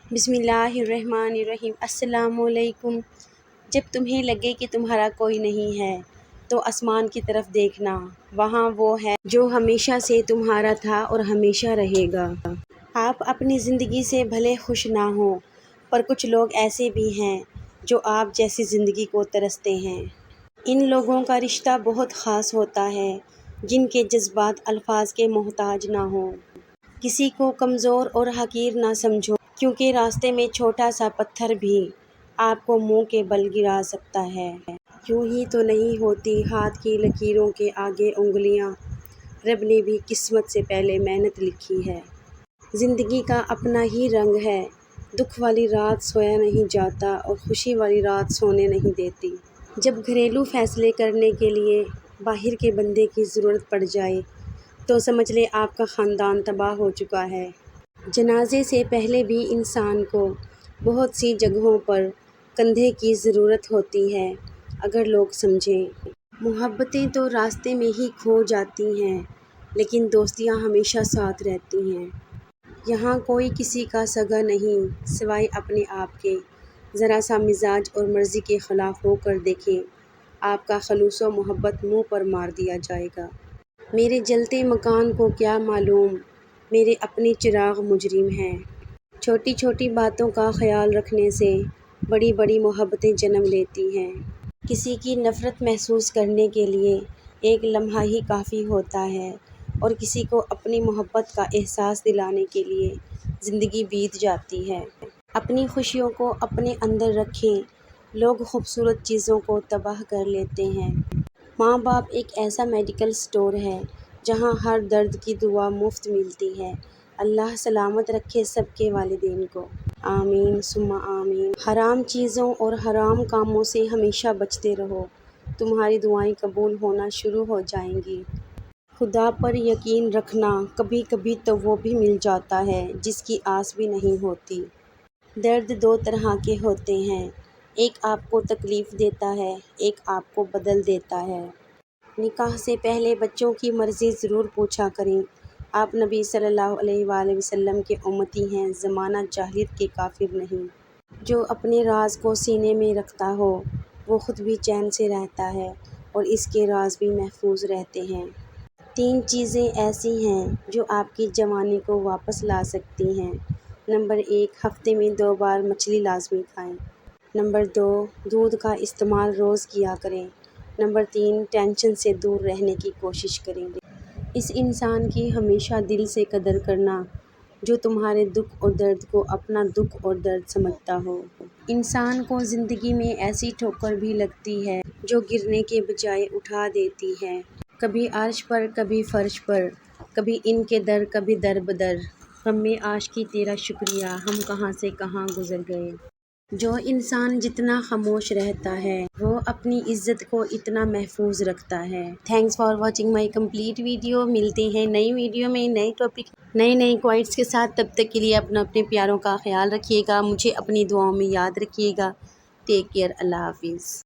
بسم اللہ الرحمن الرحیم۔ السلام علیکم۔ جب تمہیں لگے کہ تمہارا کوئی نہیں ہے تو آسمان کی طرف دیکھنا، وہاں وہ ہے جو ہمیشہ سے تمہارا تھا اور ہمیشہ رہے گا۔ آپ اپنی زندگی سے بھلے خوش نہ ہوں، پر کچھ لوگ ایسے بھی ہیں جو آپ جیسی زندگی کو ترستے ہیں۔ ان لوگوں کا رشتہ بہت خاص ہوتا ہے جن کے جذبات الفاظ کے محتاج نہ ہوں۔ کسی کو کمزور اور حقیر نہ سمجھو، کیونکہ راستے میں چھوٹا سا پتھر بھی آپ کو منہ کے بل گرا سکتا ہے۔ یوں ہی تو نہیں ہوتی ہاتھ کی لکیروں کے آگے انگلیاں، رب نے بھی قسمت سے پہلے محنت لکھی ہے۔ زندگی کا اپنا ہی رنگ ہے، دکھ والی رات سویا نہیں جاتا اور خوشی والی رات سونے نہیں دیتی۔ جب گھریلو فیصلے کرنے کے لیے باہر کے بندے کی ضرورت پڑ جائے تو سمجھ لیں آپ کا خاندان تباہ ہو چکا ہے۔ جنازے سے پہلے بھی انسان کو بہت سی جگہوں پر کندھے کی ضرورت ہوتی ہے، اگر لوگ سمجھیں۔ محبتیں تو راستے میں ہی کھو جاتی ہیں، لیکن دوستیاں ہمیشہ ساتھ رہتی ہیں۔ یہاں کوئی کسی کا سگا نہیں سوائے اپنے آپ کے۔ ذرا سا مزاج اور مرضی کے خلاف ہو کر دیکھیں، آپ کا خلوص و محبت منہ پر مار دیا جائے گا۔ میرے جلتے مکان کو کیا معلوم، میرے اپنے چراغ مجرم ہیں۔ چھوٹی چھوٹی باتوں کا خیال رکھنے سے بڑی بڑی محبتیں جنم لیتی ہیں۔ کسی کی نفرت محسوس کرنے کے لیے ایک لمحہ ہی کافی ہوتا ہے، اور کسی کو اپنی محبت کا احساس دلانے کے لیے زندگی بیت جاتی ہے۔ اپنی خوشیوں کو اپنے اندر رکھیں، لوگ خوبصورت چیزوں کو تباہ کر لیتے ہیں۔ ماں باپ ایک ایسا میڈیکل اسٹور ہے جہاں ہر درد کی دوا مفت ملتی ہے۔ اللہ سلامت رکھے سب کے والدین کو۔ آمین ثم آمین۔ حرام چیزوں اور حرام کاموں سے ہمیشہ بچتے رہو، تمہاری دعائیں قبول ہونا شروع ہو جائیں گی۔ خدا پر یقین رکھنا، کبھی کبھی تو وہ بھی مل جاتا ہے جس کی آس بھی نہیں ہوتی۔ درد دو طرح کے ہوتے ہیں، ایک آپ کو تکلیف دیتا ہے، ایک آپ کو بدل دیتا ہے۔ نکاح سے پہلے بچوں کی مرضی ضرور پوچھا کریں۔ آپ نبی صلی اللہ علیہ وآلہ وسلم کے امتی ہیں، زمانہ جاہلیت کے کافر نہیں۔ جو اپنے راز کو سینے میں رکھتا ہو وہ خود بھی چین سے رہتا ہے اور اس کے راز بھی محفوظ رہتے ہیں۔ تین چیزیں ایسی ہیں جو آپ کی جوانی کو واپس لا سکتی ہیں۔ نمبر 1، ہفتے میں 2 بار مچھلی لازمی کھائیں۔ نمبر 2، دودھ کا استعمال روز کیا کریں۔ نمبر 3، ٹینشن سے دور رہنے کی کوشش کریں۔ اس انسان کی ہمیشہ دل سے قدر کرنا جو تمہارے دکھ اور درد کو اپنا دکھ اور درد سمجھتا ہو۔ انسان کو زندگی میں ایسی ٹھوکر بھی لگتی ہے جو گرنے کے بجائے اٹھا دیتی ہے، کبھی عرش پر کبھی فرش پر، کبھی ان کے در کبھی در بدر۔ غم عاشقی تیرا شکریہ، ہم کہاں سے کہاں گزر گئے۔ جو انسان جتنا خاموش رہتا ہے وہ اپنی عزت کو اتنا محفوظ رکھتا ہے۔ Thanks for watching my complete video. ملتے ہیں نئی ویڈیو میں نئے ٹاپک نئی کوائٹس کے ساتھ۔ تب تک کے لیے اپنے پیاروں کا خیال رکھیے گا، مجھے اپنی دعاؤں میں یاد رکھیے گا۔ ٹیک کیئر، اللہ حافظ۔